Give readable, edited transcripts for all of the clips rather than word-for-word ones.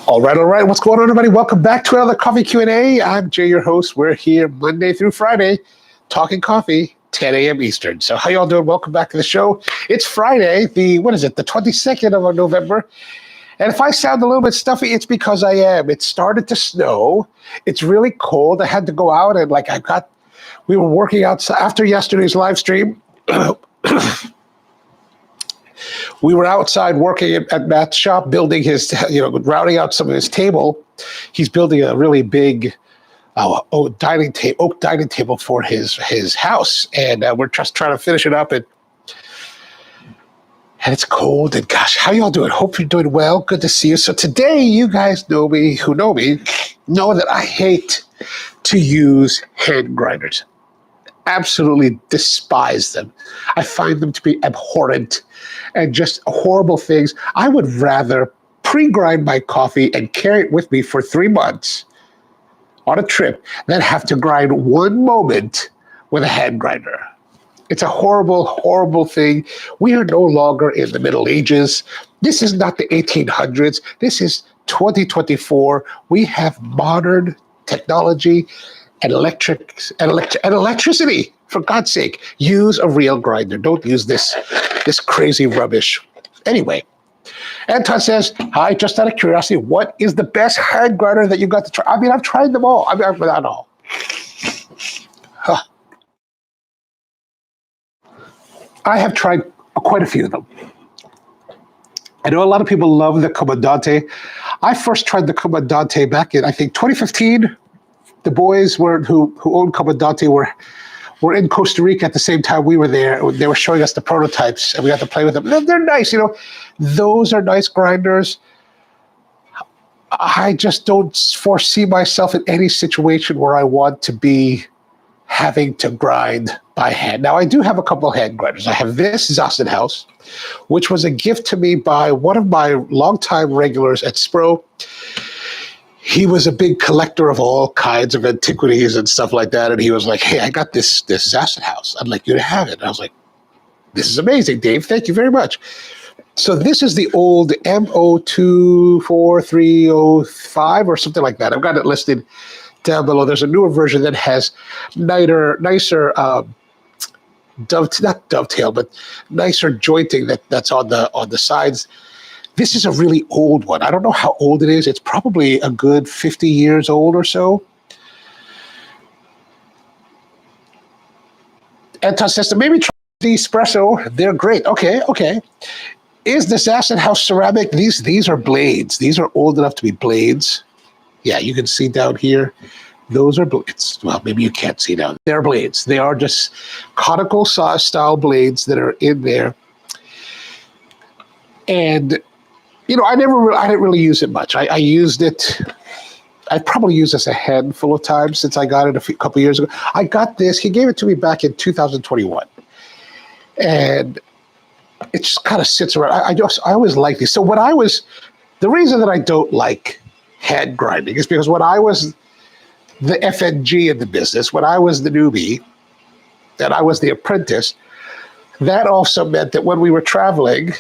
All right. What's going on, everybody? Welcome back to another Coffee Q&A. I'm Jay, your host. We're here Monday through Friday, talking coffee, 10 a.m. Eastern. So how y'all doing? Welcome back to the show. It's Friday, the 22nd of November. And if I sound a little bit stuffy, it's because I am. It started to snow. It's really cold. I had to go out and we were working outside after yesterday's live stream. We were outside working at Matt's shop, building his, routing out some of his table. He's building a really big oak dining table for his house, and we're just trying to finish it up. And it's cold. And gosh, how y'all doing? Hope you're doing well. Good to see you. So today, you guys know me, know that I hate to use hand grinders. Absolutely despise them. I find them to be abhorrent and just horrible things. I would rather pre-grind my coffee and carry it with me for 3 months on a trip than have to grind one moment with a hand grinder. It's a horrible, horrible thing. We are no longer in the Middle Ages. This is not the 1800s. This is 2024. We have modern technology and electricity. For God's sake, use a real grinder. Don't use this crazy rubbish. Anyway, Anton says, hi, just out of curiosity, what is the best hand grinder that you got to try? I mean, I've tried them all. Not all. I have tried quite a few of them. I know a lot of people love the Comandante. I first tried the Comandante back in, I think, 2015. The boys who owned Comandante were in Costa Rica at the same time we were there. They were showing us the prototypes, and we got to play with them. They're nice, Those are nice grinders. I just don't foresee myself in any situation where I want to be having to grind by hand. Now, I do have a couple of hand grinders. I have this Zassenhaus, which was a gift to me by one of my longtime regulars at Spro. He was a big collector of all kinds of antiquities and stuff like that. And he was like, hey, I got this Zassenhaus. I'd like you to have it. And I was like, this is amazing, Dave. Thank you very much. So this is the old MO24305 or something like that. I've got it listed down below. There's a newer version that has nicer not dovetail, but nicer jointing that's on the sides. This is a really old one. I don't know how old it is. It's probably a good 50 years old or so. Anton says to maybe try the espresso. They're great. Okay. Is the Zassenhaus ceramic? These are blades. These are old enough to be blades. Yeah, you can see down here. Those are blades. Well, maybe you can't see down. They're blades. They are just conical style blades that are in there. And I didn't really use it much. I used it. I probably used this a handful of times since I got it a couple years ago. I got this. He gave it to me back in 2021, and it just kind of sits around. I always like these. So the reason that I don't like hand grinding is because when I was the FNG in the business, when I was the newbie, and I was the apprentice, that also meant that when we were traveling,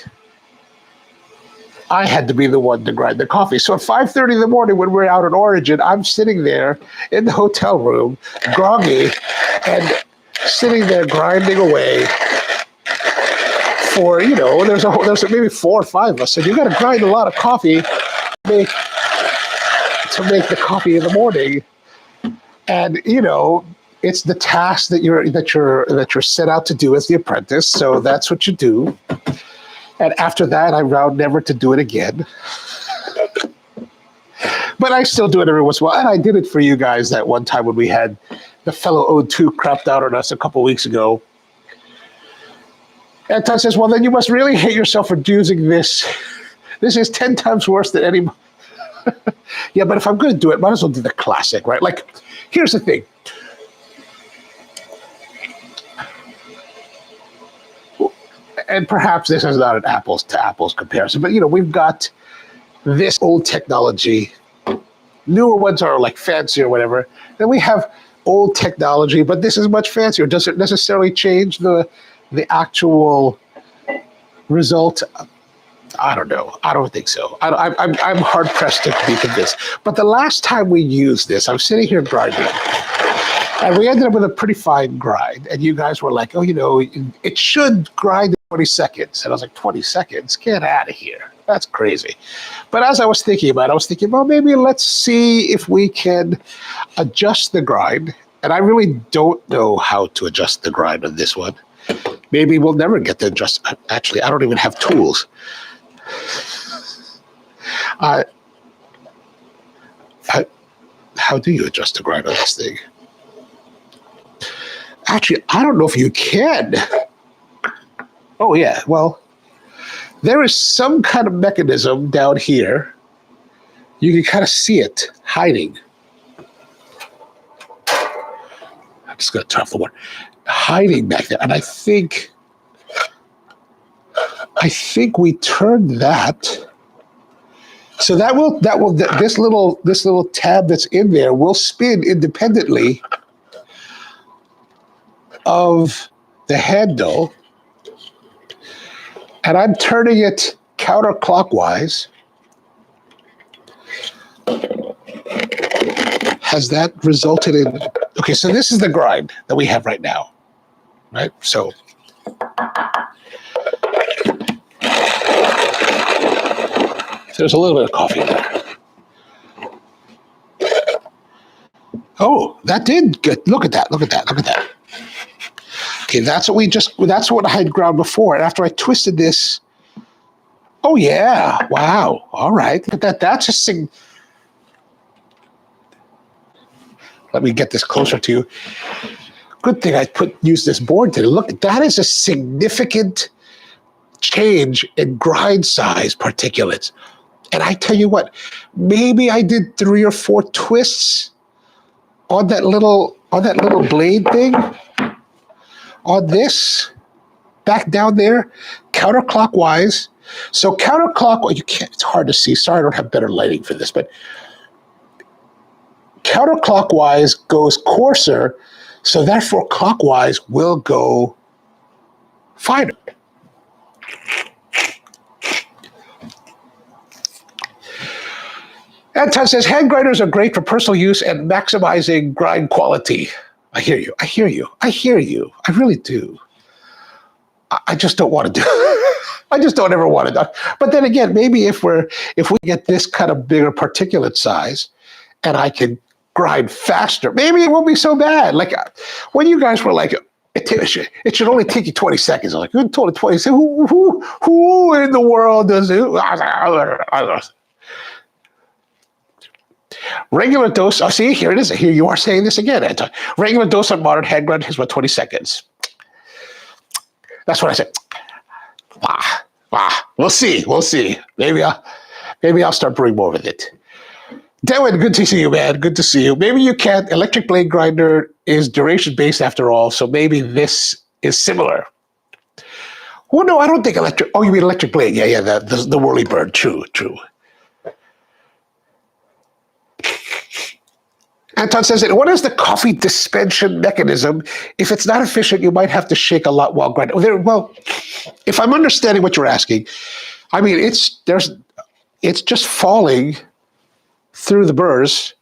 I had to be the one to grind the coffee. So at 5:30 in the morning when we're out in Origin, I'm sitting there in the hotel room, groggy, and sitting there grinding away for, there's maybe 4 or 5 of us. And you got to grind a lot of coffee to make the coffee in the morning. And, it's the task that you're set out to do as the apprentice. So that's what you do. And after that, I vowed never to do it again. But I still do it every once in a while. And I did it for you guys that one time when we had the fellow O2 crapped out on us a couple weeks ago. And Todd says, well, then you must really hate yourself for using this. This is 10 times worse than any. Yeah, but if I'm going to do it, might as well do the classic, right? Like, here's the thing. And perhaps this is not an apples to apples comparison, but we've got this old technology. Newer ones are like fancy or whatever. Then we have old technology, but this is much fancier. Does it necessarily change the actual result? I don't know. I don't think so. I'm hard pressed to be convinced. But the last time we used this, I'm sitting here grinding, and we ended up with a pretty fine grind. And you guys were like, "Oh, you know, it should grind in 20 seconds." And I was like, "20 seconds? Get out of here! That's crazy." But as I was thinking about it, I was thinking, well, maybe let's see if we can adjust the grind. And I really don't know how to adjust the grind on this one. Maybe we'll never get to adjust. Actually, I don't even have tools. How do you adjust the grind on this thing? Actually, I don't know if you can. Oh, yeah. Well, there is some kind of mechanism down here. You can kind of see it hiding. I'm just going to turn off the water. Hiding back there. And I think we turned that. So this little tab that's in there will spin independently of the handle, and I'm turning it counterclockwise. Has that resulted in? Okay, so this is the grind that we have right now, right? So. There's a little bit of coffee in there. Oh, that did good. Look at that. Look at that. Look at that. Okay, that's what I had ground before. And after I twisted this, oh yeah, wow. All right. Look at that. That's a Let me get this closer to you. Good thing I used this board today. Look, that is a significant change in grind size particulates. And I tell you what, maybe I did 3 or 4 twists on that little blade thing, on this, back down there, counterclockwise. So counterclockwise, you can't. It's hard to see. Sorry, I don't have better lighting for this, but counterclockwise goes coarser, so therefore clockwise will go finer. Anton says, hand grinders are great for personal use and maximizing grind quality. I hear you. I hear you. I hear you. I really do. I just don't want to do I just don't ever want to do. But then again, maybe if we get this kind of bigger particulate size and I can grind faster, maybe it won't be so bad. Like when you guys were like, it should only take you 20 seconds. I was like, who told it 20 seconds? Who in the world does it? Regular dose. Oh, see, here it is. Here you are saying this again, Anton. Regular dose of modern hand grind is about 20 seconds. That's what I said. We'll see. We'll see. Maybe I'll start brewing more with it. Devin, good to see you, man. Good to see you. Maybe you can't. Electric blade grinder is duration based after all, so maybe this is similar. Oh no, I don't think electric. Oh, you mean electric blade? Yeah. The whirly bird. True. Anton says that what is the coffee dispensation mechanism? If it's not efficient, you might have to shake a lot while grinding. Well, if I'm understanding what you're asking, I mean it's just falling through the burrs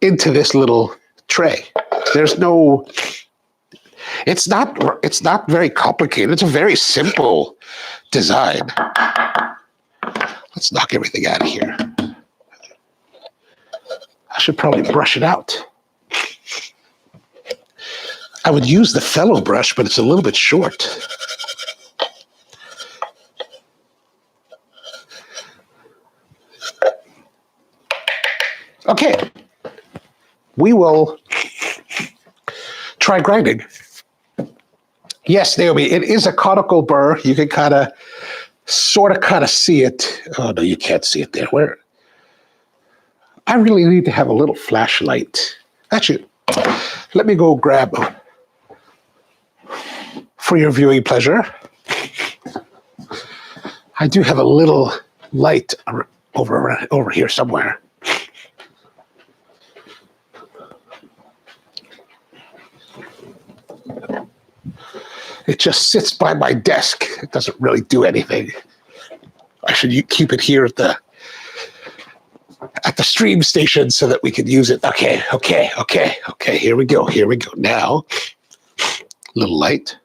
into this little tray. There's no. It's not very complicated. It's a very simple design. Let's knock everything out of here. I should probably brush it out. I would use the fellow brush, but it's a little bit short. Okay. We will try grinding. Yes, Naomi, it is a conical burr. You can sort of see it. Oh, no, you can't see it there. Where? I really need to have a little flashlight. Actually, let me go grab for your viewing pleasure. I do have a little light over here somewhere. It just sits by my desk. It doesn't really do anything. I should keep it here at the stream station so that we can use it. Okay. Here we go. Now, a little light.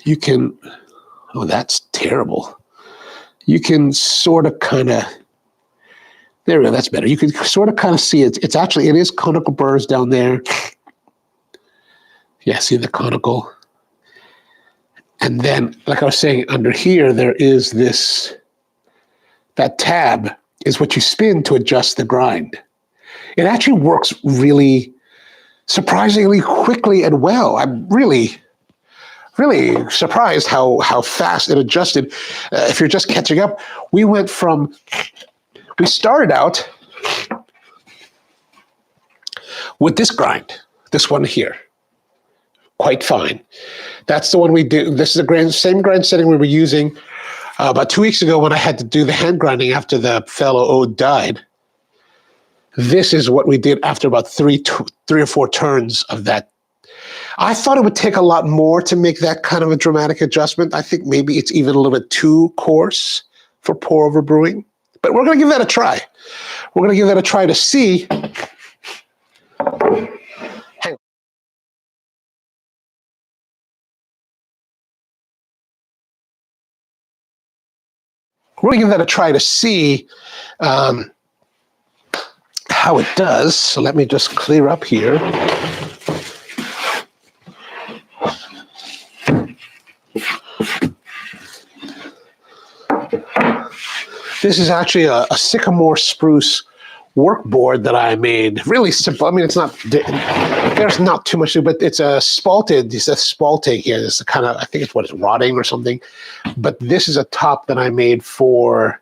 You can, oh, that's terrible. You can sort of kind of, there we go, that's better. You can sort of kind of see it. It is conical burrs down there. Yeah, see the conical. And then, like I was saying, under here, there is that tab is what you spin to adjust the grind. It actually works really surprisingly quickly and well. I'm really surprised how fast it adjusted. If you're just catching up, we started out with this grind, this one here. Quite fine. That's the one we do. This is the same grind setting we were using about 2 weeks ago when I had to do the hand grinding after the fellow Ode died. This is what we did after about three or four turns of that. I thought it would take a lot more to make that kind of a dramatic adjustment. I think maybe it's even a little bit too coarse for pour-over brewing. But we're going to give that a try. We're going to give that a try to see. We're going to give that a try to see how it does. So let me just clear up here. This is actually a sycamore spruce workboard that I made. Really simple. I mean, it's not, there's not too much to it, but it's a spalted, it's a spalting here. It's kind of, I think it's what it's rotting or something. But this is a top that I made for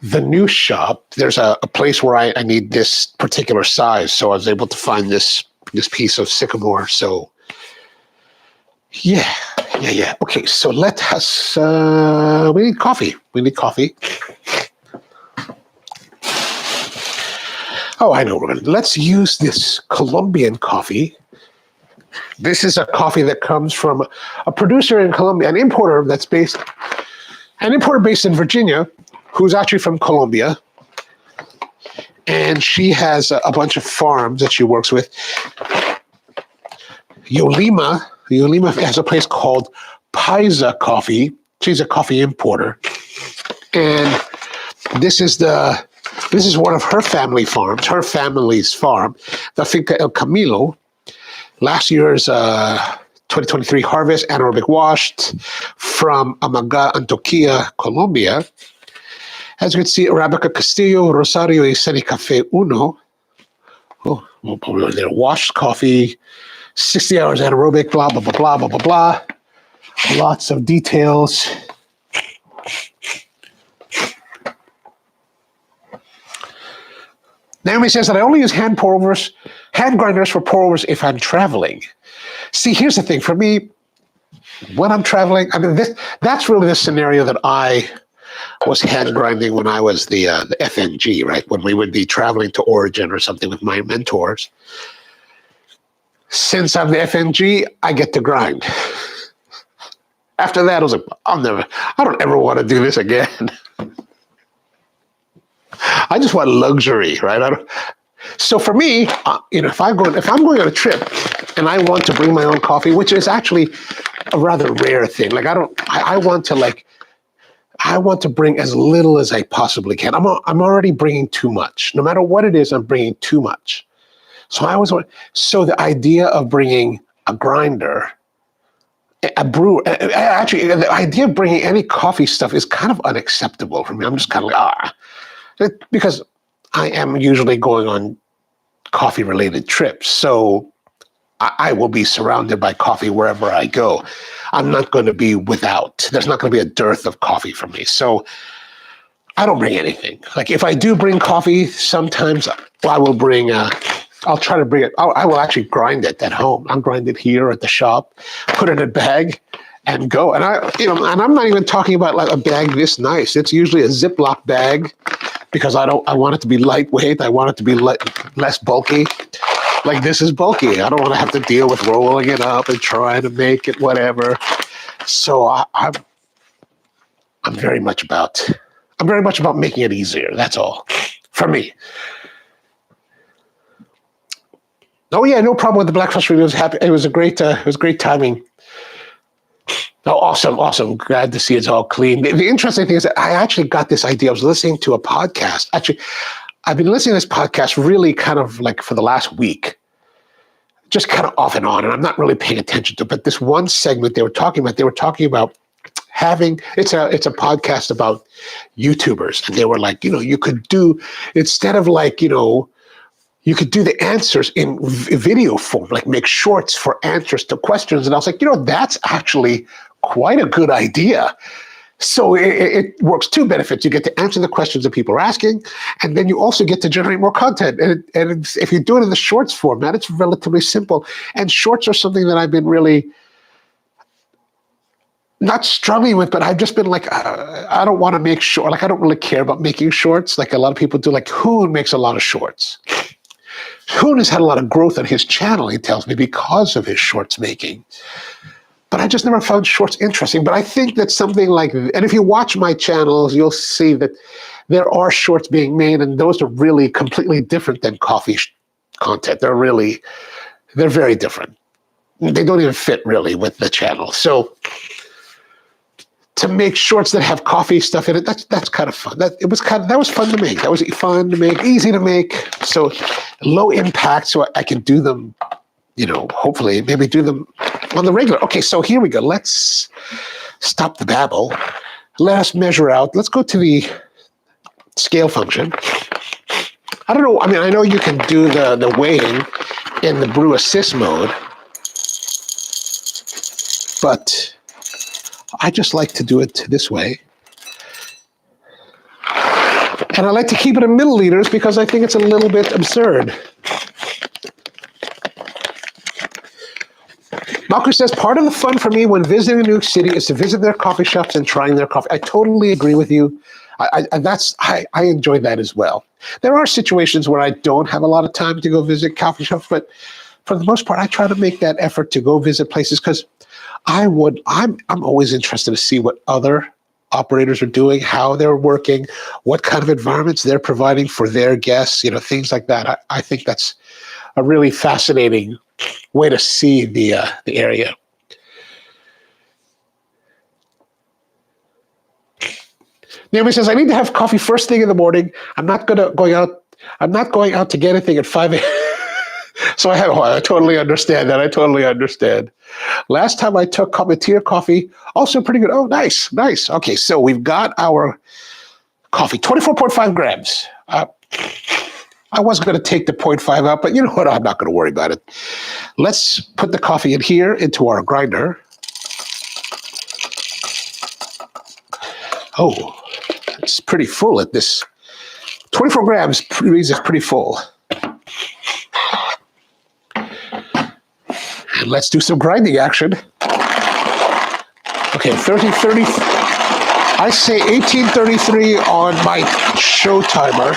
the new shop. There's a place where I need this particular size. So I was able to find this piece of sycamore. So yeah. Okay, so let us, we need coffee. Oh, I know. Let's use this Colombian coffee. This is a coffee that comes from a producer in Colombia, an importer based in Virginia, who's actually from Colombia. And she has a bunch of farms that she works with. Yolima has a place called Paisa Coffee. She's a coffee importer. And this is one of her family farms, her family's farm, the Finca El Camilo. Last year's 2023 harvest, anaerobic washed from Amaga, Antioquia, Colombia. As you can see, Arabica Castillo, Rosario, y Senicafe Uno. Oh, they're washed coffee, 60 hours anaerobic, blah, blah, blah, blah, blah, blah, blah. Lots of details. Naomi says that I only use hand grinders for pour-overs if I'm traveling. See, here's the thing. For me, when I'm traveling, I mean, that's really the scenario that I was hand grinding when I was the FNG, right? When we would be traveling to Origin or something with my mentors. Since I'm the FNG, I get to grind. After that, I was like, I don't ever want to do this again. I just want luxury, right? So for me, if I'm going on a trip and I want to bring my own coffee, which is actually a rather rare thing. Like I want to bring as little as I possibly can. I'm already bringing too much. No matter what it is, I'm bringing too much. So the idea of bringing a grinder, a brewer, actually the idea of bringing any coffee stuff is kind of unacceptable for me. I'm just kind of like, because I am usually going on coffee related trips. So I will be surrounded by coffee wherever I go. I'm not going to be without. There's not going to be a dearth of coffee for me. So I don't bring anything. Like if I do bring coffee, sometimes I will bring I'll try to bring it. I will actually grind it at home. I'll grind it here at the shop, put it in a bag, and go. And I'm not even talking about like a bag this nice. It's usually a Ziploc bag because I want it to be lightweight. I want it to be less bulky. Like, this is bulky. I don't want to have to deal with rolling it up and trying to make it whatever. So I'm very much about making it easier. That's all for me. Oh yeah, no problem with the Black Forest review. It was great timing. Oh, awesome. Glad to see it's all clean. The interesting thing is that I actually got this idea. I was listening to a podcast. Actually, I've been listening to this podcast really kind of like for the last week, just kind of off and on, and I'm not really paying attention to it. But this one segment they were talking about having, it's a podcast about YouTubers. And they were like, you could do, instead of like, you could do the answers in video form, like make shorts for answers to questions. And I was like, that's actually quite a good idea. So it works two benefits. You get to answer the questions that people are asking, and then you also get to generate more content. And if you do it in the shorts format, it's relatively simple. And shorts are something that I've been really not struggling with, but I've just been like, I don't want to make short. Like, I don't really care about making shorts like a lot of people do. Like, Hoon makes a lot of shorts. Hoon has had a lot of growth on his channel, he tells me, because of his shorts making. But I just never found shorts interesting. But I think that something like, and if you watch my channels, you'll see that there are shorts being made, and those are really completely different than coffee content. They're very different. They don't even fit really with the channel. So to make shorts that have coffee stuff in it, that's kind of fun. That was fun to make. That was fun to make, easy to make. So low impact, so I can do them, hopefully maybe do them on the regular. Okay, so here we go. Let's stop the babble. Let us measure out. Let's go to the scale function. I don't know. I mean, I know you can do the weighing in the brew assist mode, but I just like to do it this way. And I like to keep it in milliliters because I think it's a little bit absurd. Malcolm says, part of the fun for me when visiting a new city is to visit their coffee shops and trying their coffee. I totally agree with you. I enjoy that as well. There are situations where I don't have a lot of time to go visit coffee shops, but for the most part, I try to make that effort to go visit places because I'm always interested to see what other operators are doing, how they're working, what kind of environments they're providing for their guests, things like that. I think that's a really fascinating way to see the area. Naomi says, I need to have coffee first thing in the morning. I'm not going out to get anything at 5 a.m. So I totally understand that. I totally understand. Last time I took Commandeer coffee, also pretty good. Oh, nice. Okay, so we've got our coffee, 24.5 grams. I wasn't going to take the 0.5 out, but you know what? I'm not going to worry about it. Let's put the coffee in here into our grinder. Oh, it's pretty full at this. 24 grams means it's pretty full. And let's do some grinding action. Okay, 30. I say 1833 on my show timer.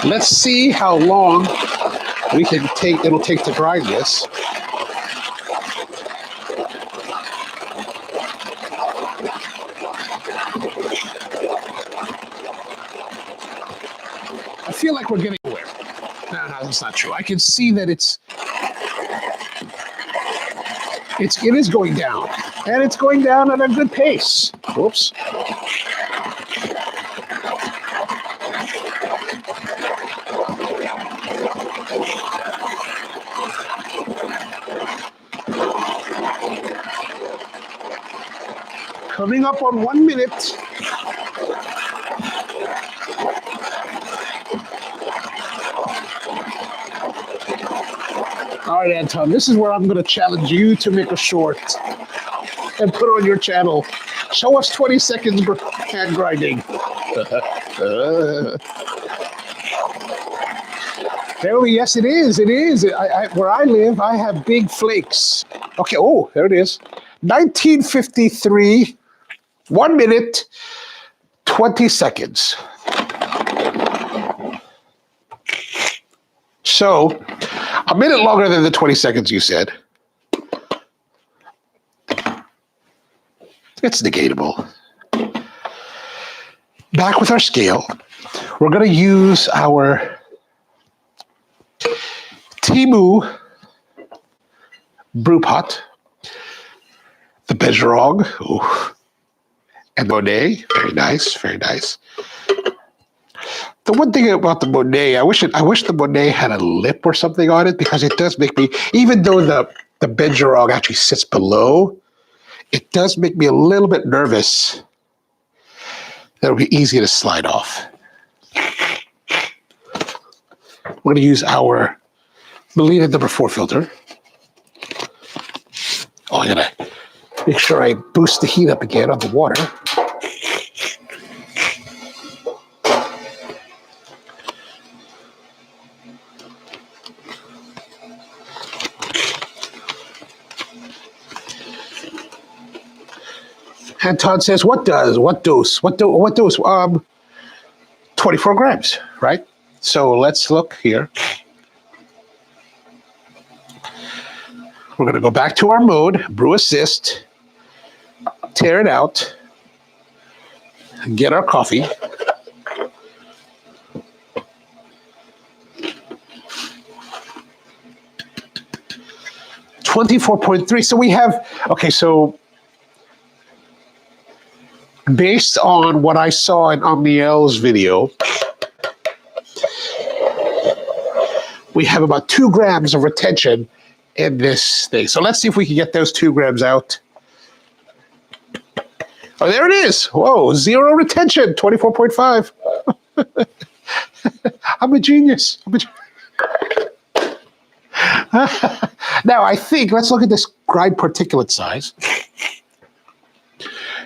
Let's see how long it'll take to grind this. I feel like we're getting nowhere. No, that's not true. I can see that it is going down, and it's going down at a good pace. Whoops. Coming up on 1 minute. All right, Anton, this is where I'm going to challenge you to make a short and put it on your channel. Show us 20 seconds hand grinding. Yes, it is. It is. Where I live, I have big flakes. Okay, oh, there it is. 1953, 1 minute, 20 seconds. So, a minute longer than the 20 seconds you said. It's negatable. Back with our scale. We're going to use our Timu brew pot, the Bergeron, and Monet. Very nice, very nice. The one thing about the Monet, I wish the Monet had a lip or something on it, because it does make me, even though the Bergeron actually sits below, it does make me a little bit nervous that it'll be easy to slide off. We're going to use our Melina number 4 filter. Oh, I got to make sure I boost the heat up again on the water. And Todd says, what dose? 24 grams, right? So let's look here. We're going to go back to our mode, brew assist, tear it out, get our coffee. $24.3. So we have, okay, so based on what I saw in Omniel's video, we have about 2 grams of retention in this thing. So let's see if we can get those 2 grams out. Oh, there it is. Whoa, 0 retention, 24.5. I'm a genius. Now, I think, let's look at this grind particulate size.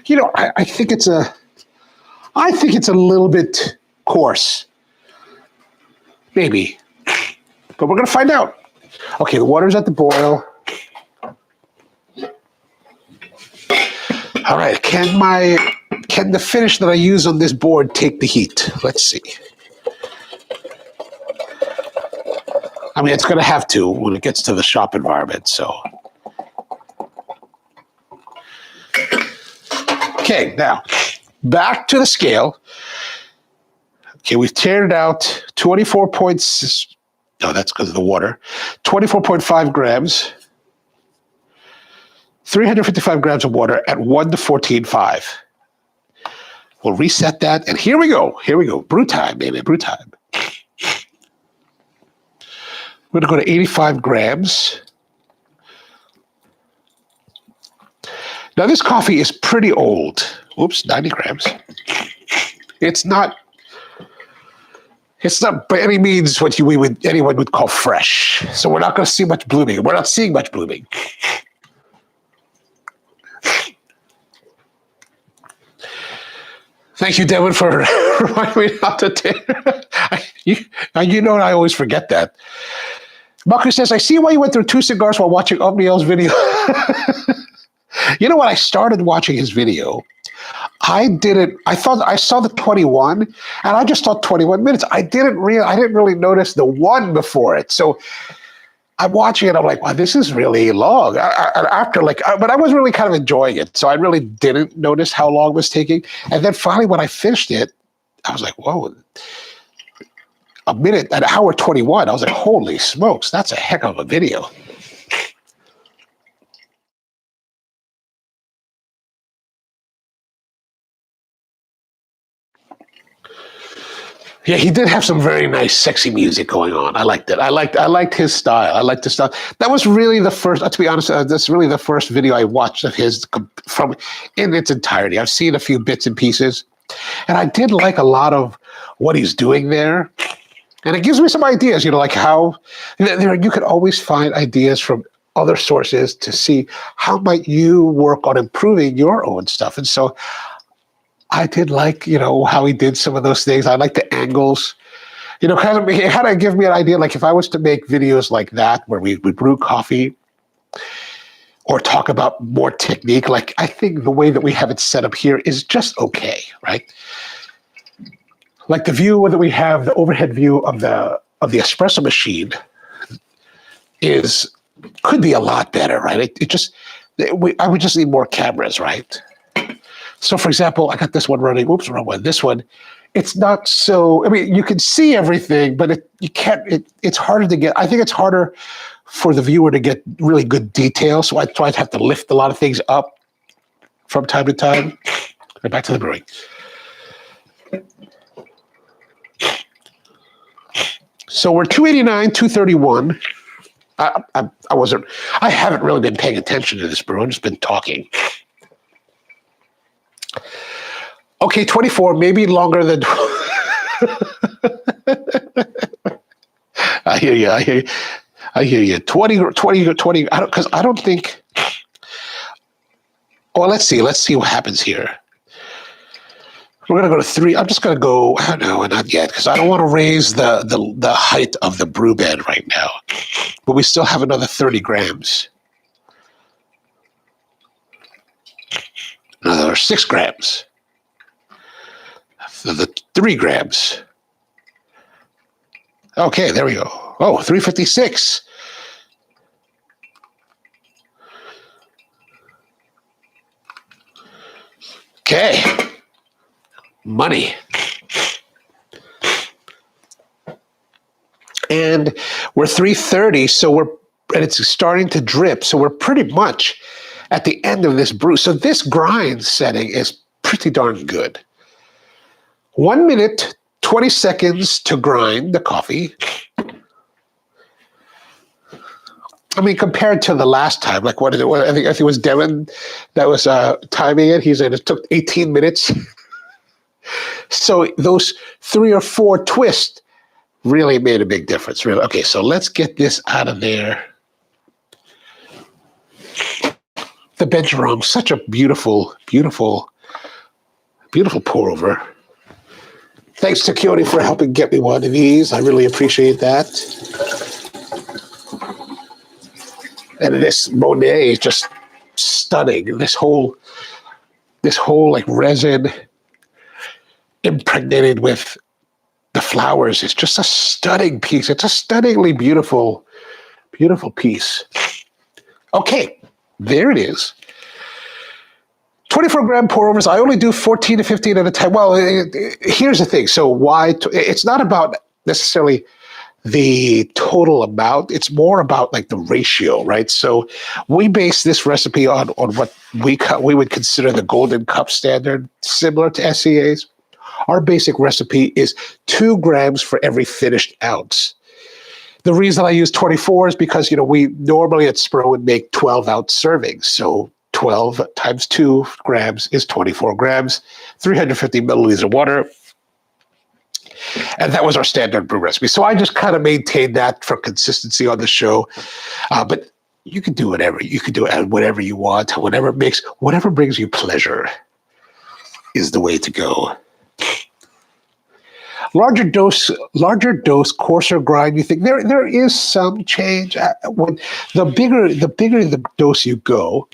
You know, I think it's a little bit coarse, maybe, but we're going to find out. Okay, the water's at the boil. All right, can the finish that I use on this board take the heat? Let's see. I mean, it's going to have to when it gets to the shop environment, so. Okay, now, back to the scale. Okay, we've teared out 24 points. No, that's because of the water. 24.5 grams. 355 grams of water at 1 to 14.5. We'll reset that, and here we go. Here we go. Brew time, baby, brew time. We're going to go to 85 grams. Now, this coffee is pretty old. Oops, 90 grams. It's not by any means what anyone would call fresh. So we're not going to see much blooming. We're not seeing much blooming. Thank you, Devin, for reminding me not to take. You know, I always forget that. Marcus says, I see why you went through 2 cigars while watching Omniel's video. You know what? I started watching his video. I thought I saw the 21, and I just thought 21 minutes. I didn't really notice the 1 before it. So I'm watching it. I'm like, wow, this is really long. But I was really kind of enjoying it. So I really didn't notice how long it was taking. And then finally, when I finished it, I was like, whoa, an hour 21. I was like, holy smokes, that's a heck of a video. Yeah, he did have some very nice, sexy music going on. I liked it. I liked his style. I liked the style. That was really the first. To be honest, that's really the first video I watched of his from in its entirety. I've seen a few bits and pieces, and I did like a lot of what he's doing there. And it gives me some ideas. You know, like how you could always find ideas from other sources to see how might you work on improving your own stuff. And so I did like, you know, how he did some of those things. I like the angles, you know, kind of give me an idea. Like if I was to make videos like that, where we brew coffee, or talk about more technique. Like, I think the way that we have it set up here is just okay, right? Like the view that we have, the overhead view of the espresso machine could be a lot better, right? I would just need more cameras, right? So, for example, I got this one running. Oops, wrong one. This one, it's not so. I mean, you can see everything, but you can't. It's harder to get. I think it's harder for the viewer to get really good detail. So I have to lift a lot of things up from time to time. Right, back to the brewing. So we're 289, 231. I haven't really been paying attention to this brew. I've just been talking. Okay, 24, maybe longer than. I hear you. 20. Because I don't think. Well, let's see what happens here. We're going to go to 3. I'm just going to go. No, not yet, because I don't want to raise the height of the brew bed right now. But we still have another 30 grams. Another 6 grams. The 3 grams. Okay, there we go. Oh, 356. Okay. Money. And we're 330, and it's starting to drip, so we're pretty much at the end of this brew. So this grind setting is pretty darn good. 1 minute, 20 seconds to grind the coffee. I mean, compared to the last time, like what is it? I think it was Devin that was timing it. He said it took 18 minutes. So those 3 or 4 twists really made a big difference. Really. Okay, so let's get this out of there. The Benjamin, such a beautiful, beautiful, beautiful pour over. Thanks to Keone for helping get me one of these. I really appreciate that. And this Monet is just stunning. This whole like resin impregnated with the flowers is just a stunning piece. It's a stunningly beautiful, beautiful piece. Okay, there it is. 24-gram pour-overs. I only do 14 to 15 at a time. Well, here's the thing. So why? It's not about necessarily the total amount. It's more about like the ratio, right? So we base this recipe on what we would consider the golden cup standard, similar to SCA's. Our basic recipe is 2 grams for every finished ounce. The reason I use 24 is because, we normally at Spro would make 12-ounce servings. So 12 times 2 grams is 24 grams, 350 milliliters of water. And that was our standard brew recipe. So I just kind of maintained that for consistency on the show. But you can do whatever. You can do it whatever you want. Whatever brings you pleasure is the way to go. Larger dose, coarser grind. You think there is some change. When the bigger the dose you go,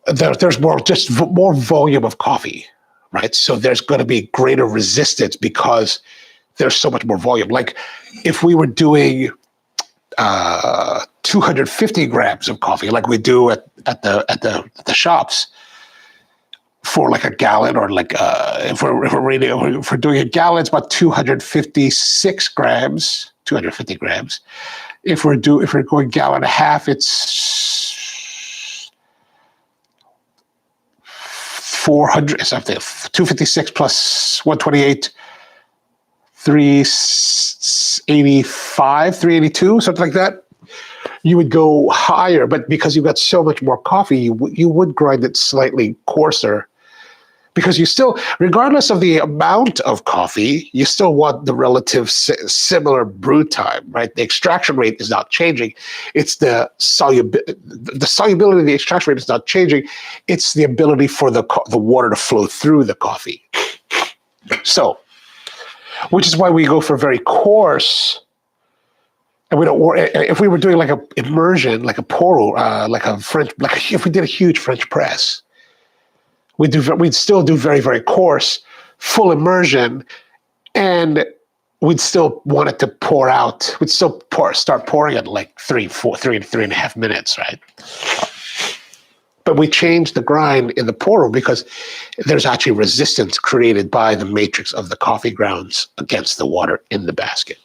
there's more volume of coffee, right? So there's going to be greater resistance because there's so much more volume. Like if we were doing 250 grams of coffee, like we do at the shops, for like a gallon, or like if we're doing a gallon, it's about 256 grams, 250 grams. If we're going gallon and a half, it's 400 something. 256 plus 128, 385, 382, something like that. You would go higher, but because you've got so much more coffee, you would grind it slightly coarser. Because you still, regardless of the amount of coffee, you still want the relative similar brew time, right? The extraction rate is not changing. It's the solubility of the extraction rate is not changing. It's the ability for the water to flow through the coffee. So, which is why we go for very coarse And we don't worry, if we were doing like a immersion, like a pour, like a French, like if we did a huge French press, we'd still do very, very coarse, full immersion, and we'd still want it to pour out. We'd still start pouring it like 3.5 minutes, right? But we changed the grind in the pour room because there's actually resistance created by the matrix of the coffee grounds against the water in the basket.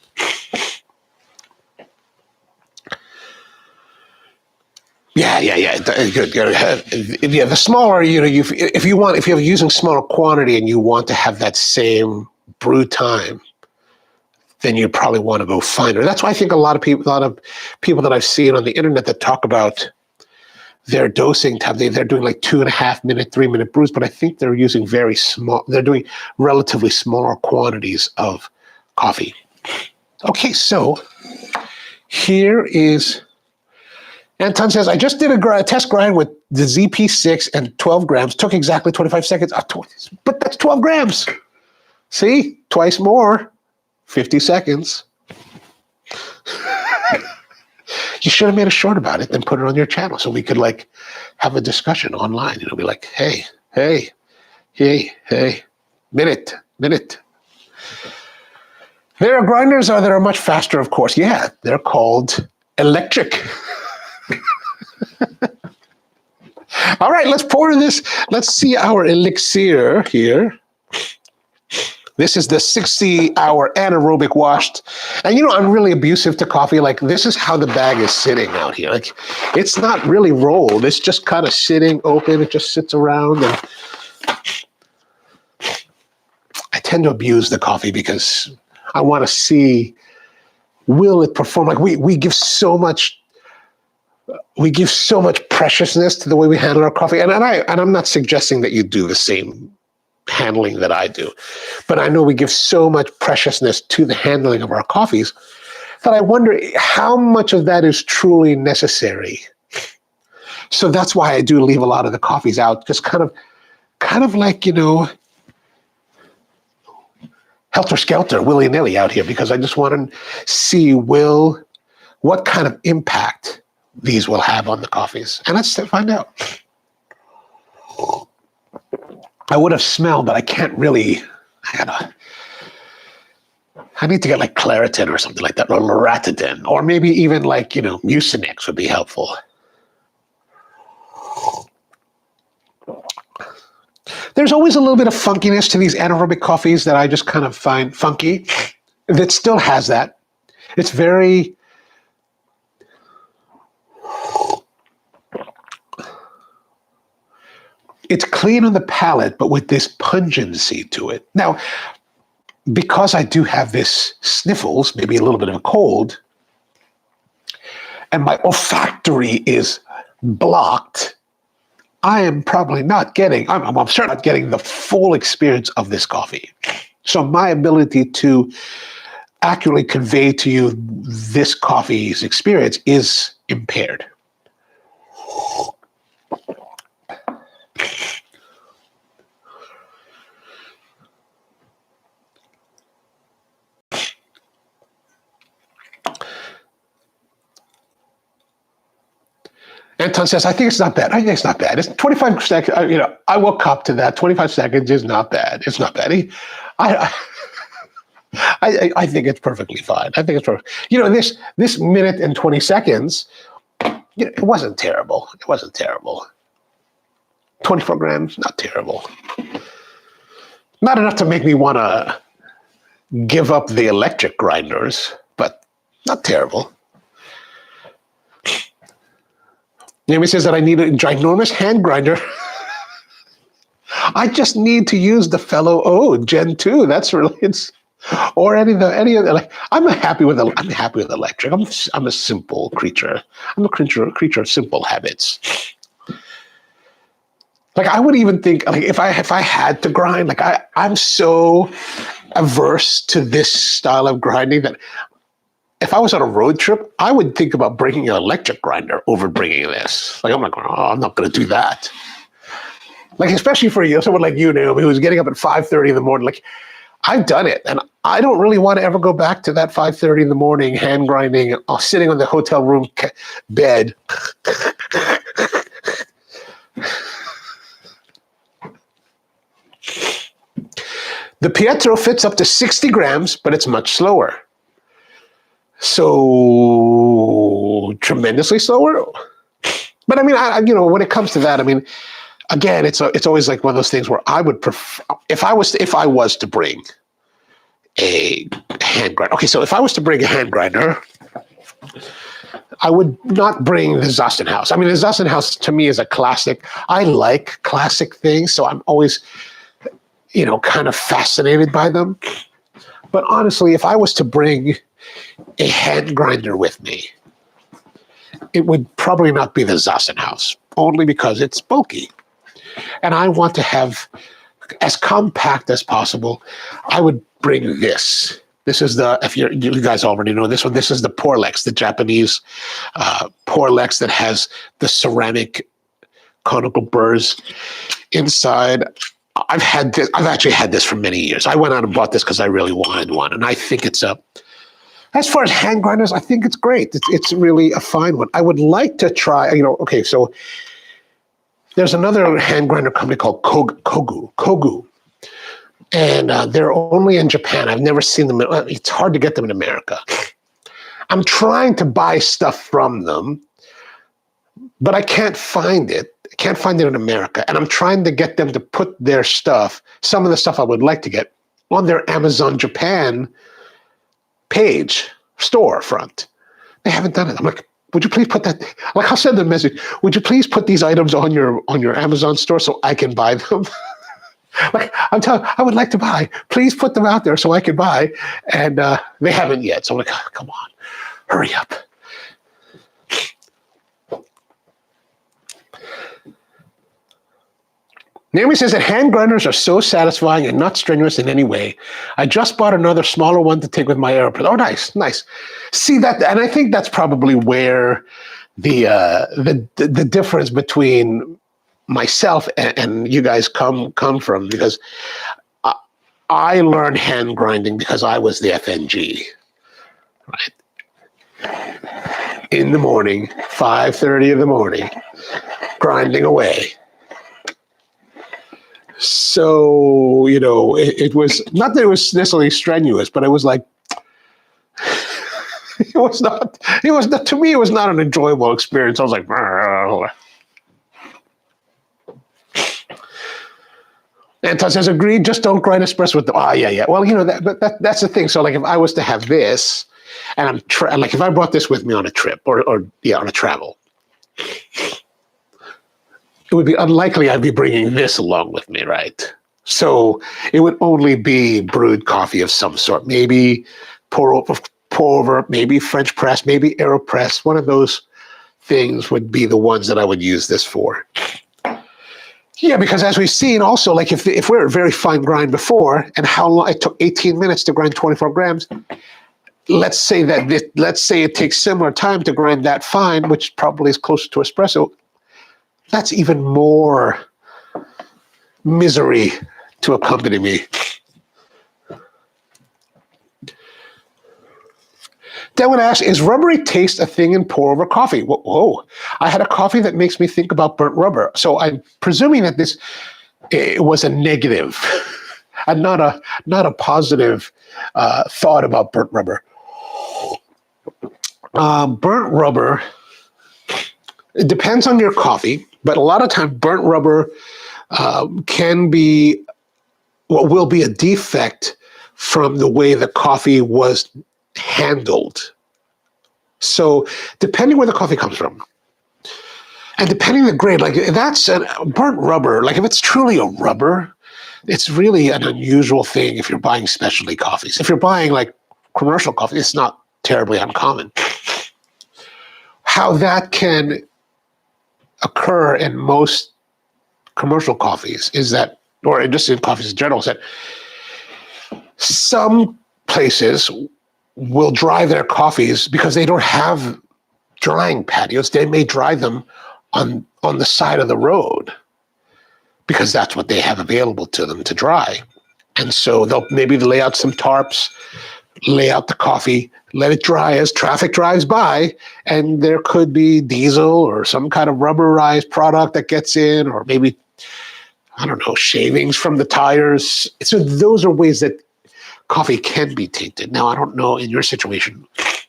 Yeah. Good. Yeah, the smaller, if you're using smaller quantity and you want to have that same brew time, then you probably want to go finer. That's why I think a lot of people that I've seen on the internet that talk about their dosing time, they're doing like 2.5 minute, 3 minute brews, but I think they're using they're doing relatively smaller quantities of coffee. Okay, so here is, Anton says, I just did a test grind with the ZP6 and 12 grams, took exactly 25 seconds, but that's 12 grams. See, twice more, 50 seconds. You should have made a short about it, then put it on your channel so we could like have a discussion online. Be like, hey, minute. There are grinders that are much faster, of course. Yeah, they're called electric. All right, let's pour this. Let's see our elixir here. This is the 60-hour anaerobic washed. And I'm really abusive to coffee. Like, this is how the bag is sitting out here. Like, it's not really rolled. It's just kind of sitting open. It just sits around. And I tend to abuse the coffee because I want to see, will it perform? Like, we give so much preciousness to the way we handle our coffee. And I'm not suggesting that you do the same handling that I do, but I know we give so much preciousness to the handling of our coffees that I wonder how much of that is truly necessary. So that's why I do leave a lot of the coffees out, just kind of like, helter-skelter, willy-nilly out here, because I just want to see what kind of impact these will have on the coffees. And let's find out. I would have smelled, but I can't really. I need to get like Claritin or something like that, or Loratadine, or maybe even like, Mucinex would be helpful. There's always a little bit of funkiness to these anaerobic coffees that I just kind of find funky. That still has that. It's very. It's clean on the palate, but with this pungency to it. Now, because I do have this sniffles, maybe a little bit of a cold, and my olfactory is blocked, I am probably not getting, I'm certainly not getting the full experience of this coffee. So my ability to accurately convey to you this coffee's experience is impaired. Anton says, I think it's not bad. I think it's not bad. It's 25 seconds. I will cop to that. 25 seconds is not bad. It's not bad. I think it's perfectly fine. I think it's perfect. This minute and 20 seconds, it wasn't terrible. It wasn't terrible. 24 grams, not terrible. Not enough to make me want to give up the electric grinders, but not terrible. Naomi says that I need a ginormous hand grinder. I just need to use the fellow Gen 2. That's really or any other. Like, I'm happy with electric. I'm a simple creature. I'm a creature of simple habits. Like, I would even think, like, if I had to grind, like, I'm so averse to this style of grinding that if I was on a road trip, I would think about bringing an electric grinder over bringing this. Like, I'm not going to do that. Like, especially for someone like you, Naomi, who's getting up at 5:30 in the morning. Like, I've done it, and I don't really want to ever go back to that 5:30 in the morning hand grinding, sitting on the hotel room bed. The Pietro fits up to 60 grams, but it's much slower. So tremendously slower. But I mean, when it comes to that, I mean, again, it's always like one of those things where I would prefer, if I was to bring a hand grinder. Okay, so if I was to bring a hand grinder, I would not bring the Zassenhaus. I mean, the Zassenhaus to me is a classic. I like classic things, so I'm always, kind of fascinated by them. But honestly, if I was to bring a hand grinder with me, it would probably not be the Zassenhaus, only because it's bulky. And I want to have as compact as possible. I would bring this. This is you guys already know this one. This is the Porlex, the Japanese Porlex that has the ceramic conical burrs inside. I've actually had this for many years. I went out and bought this because I really wanted one. And I think as far as hand grinders, I think it's great. It's really a fine one. I would like to try, okay, so there's another hand grinder company called Kogu. And they're only in Japan. I've never seen them. It's hard to get them in America. I'm trying to buy stuff from them, but I can't find it. I can't find it in America. And I'm trying to get them to put their stuff, some of the stuff I would like to get, on their Amazon Japan page, storefront. They haven't done it. I'm like, would you please put that? Like, I'll send them a message. Would you please put these items on your Amazon store so I can buy them? Like, I'm telling you, I would like to buy. Please put them out there so I can buy. And they haven't yet. So I'm like, oh, come on, hurry up. Naomi says that hand grinders are so satisfying and not strenuous in any way. I just bought another smaller one to take with my AeroPress. Oh, nice. See that, and I think that's probably where the difference between myself and you guys come from, because I learned hand grinding because I was the FNG, right? In the morning, 5:30 in the morning, grinding away. So, it was not that it was necessarily strenuous, but it was like, to me, it was not an enjoyable experience. I was like, Anton says, agreed, just don't grind espresso with yeah. Well, that's the thing. So like if I was to have this, and I'm like if I brought this with me on a trip or on a travel, it would be unlikely I'd be bringing this along with me, right? So it would only be brewed coffee of some sort, maybe pour over, maybe French press, maybe AeroPress. One of those things would be the ones that I would use this for. Yeah, because as we've seen also, like if we're a very fine grind before, and how long it took 18 minutes to grind 24 grams, let's say it takes similar time to grind that fine, which probably is closer to espresso. That's even more misery to accompany me. Then would ask, is rubbery taste a thing in pour-over coffee? Whoa, I had a coffee that makes me think about burnt rubber. So I'm presuming that it was a negative and not a positive thought about burnt rubber. Burnt rubber, it depends on your coffee, but a lot of times burnt rubber will be a defect from the way the coffee was handled. So depending where the coffee comes from, and depending the grade, like that's a burnt rubber, like if it's truly a rubber, it's really an unusual thing if you're buying specialty coffees. If you're buying like commercial coffee, it's not terribly uncommon. How that can occur in most commercial coffees is that, or just in coffees in general, is that some places will dry their coffees because they don't have drying patios. They may dry them on the side of the road because that's what they have available to them to dry. And so they'll maybe lay out some tarps, lay out the coffee, let it dry as traffic drives by, and there could be diesel or some kind of rubberized product that gets in, or maybe, I don't know, shavings from the tires. So those are ways that coffee can be tainted. Now, I don't know in your situation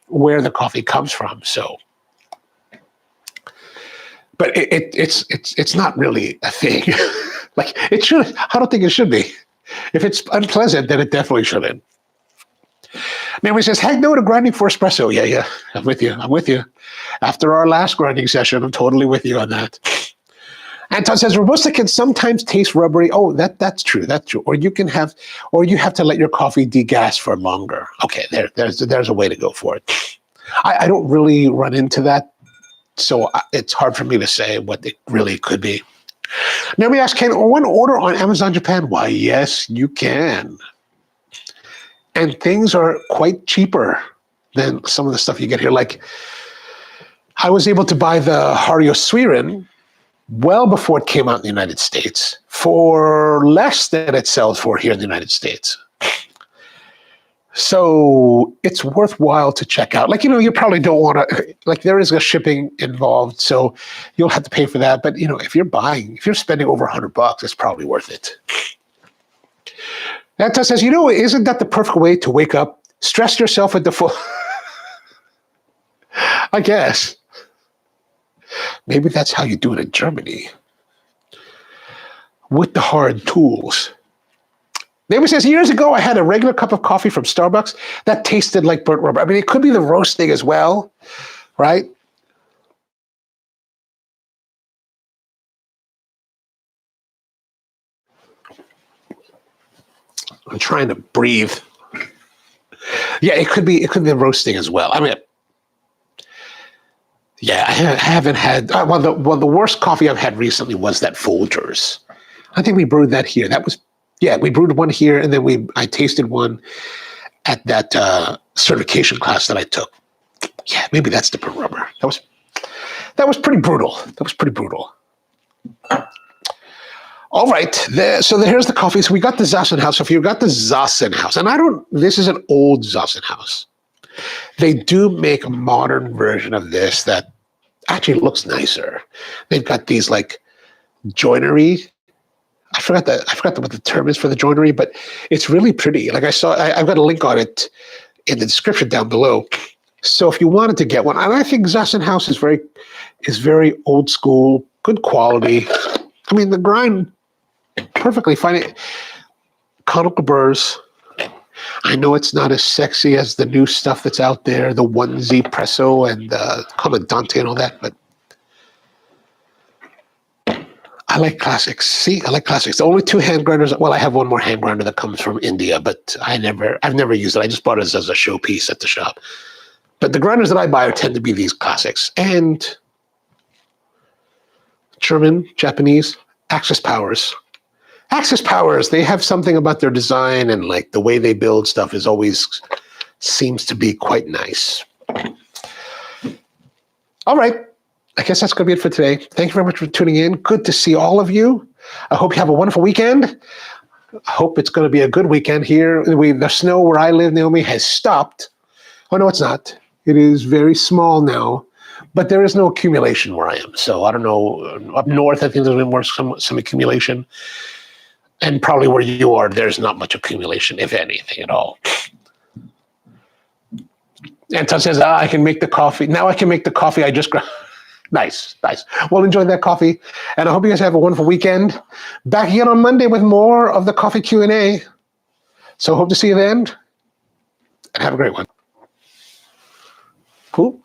where the coffee comes from, so. But it's not really a thing. Like, it should, I don't think it should be. If it's unpleasant, then it definitely shouldn't. Naomi says, heck no to grinding for espresso. Yeah, I'm with you. After our last grinding session, I'm totally with you on that. Anton says, Robusta can sometimes taste rubbery. Oh, that's true. Or you have to let your coffee degas for longer. Okay, there's a way to go for it. I don't really run into that, so it's hard for me to say what it really could be. Now we ask, can one order on Amazon Japan? Why, yes, you can. And things are quite cheaper than some of the stuff you get here. Like, I was able to buy the Hario Suiren well before it came out in the United States for less than it sells for here in the United States. So it's worthwhile to check out. Like, you probably don't want to, like, there is a shipping involved, so you'll have to pay for that. But, if you're spending over $100, it's probably worth it. That says, isn't that the perfect way to wake up, stress yourself at the full? I guess. Maybe that's how you do it in Germany. With the hard tools. Neighbor says, years ago, I had a regular cup of coffee from Starbucks that tasted like burnt rubber. I mean, it could be the roasting as well, right? I'm trying to breathe. Yeah, it could be the roasting as well. I mean, yeah, I haven't had, the worst coffee I've had recently was that Folgers. I think we brewed that here. We brewed one here, and then I tasted one at that certification class that I took. Yeah, maybe that's the burnt rubber. That was pretty brutal. All right, so here's the coffee. So we got the Zassenhaus. So if you got the Zassenhaus, and this is an old Zassenhaus. They do make a modern version of this that actually looks nicer. They've got these like joinery. I forgot what the term is for the joinery, but it's really pretty. Like I've got a link on it in the description down below. So if you wanted to get one, and I think Zassenhaus is very old school, good quality. I mean, the grind perfectly fine. Conical burrs. I know it's not as sexy as the new stuff that's out there, the 1Z Presso and Comandante and all that, but I like classics. See, I like classics. The only two hand grinders, well, I have one more hand grinder that comes from India, but I've never used it. I just bought it as a showpiece at the shop. But the grinders that I buy tend to be these classics. And German, Japanese, Axis Powers. Axis Powers, they have something about their design and like the way they build stuff seems to be quite nice. All right. I guess that's going to be it for today. Thank you very much for tuning in. Good to see all of you. I hope you have a wonderful weekend. I hope it's going to be a good weekend here. The snow where I live, Naomi, has stopped. Oh, no, it's not. It is very small now, but there is no accumulation where I am. So I don't know. Up north, I think there's been more some accumulation. And probably where you are, there's not much accumulation, if anything at all. Anton says, I can make the coffee. Now I can make the coffee I just ground. Nice. Well, enjoy that coffee. And I hope you guys have a wonderful weekend. Back again on Monday with more of the coffee Q&A. So hope to see you then. And have a great one. Cool.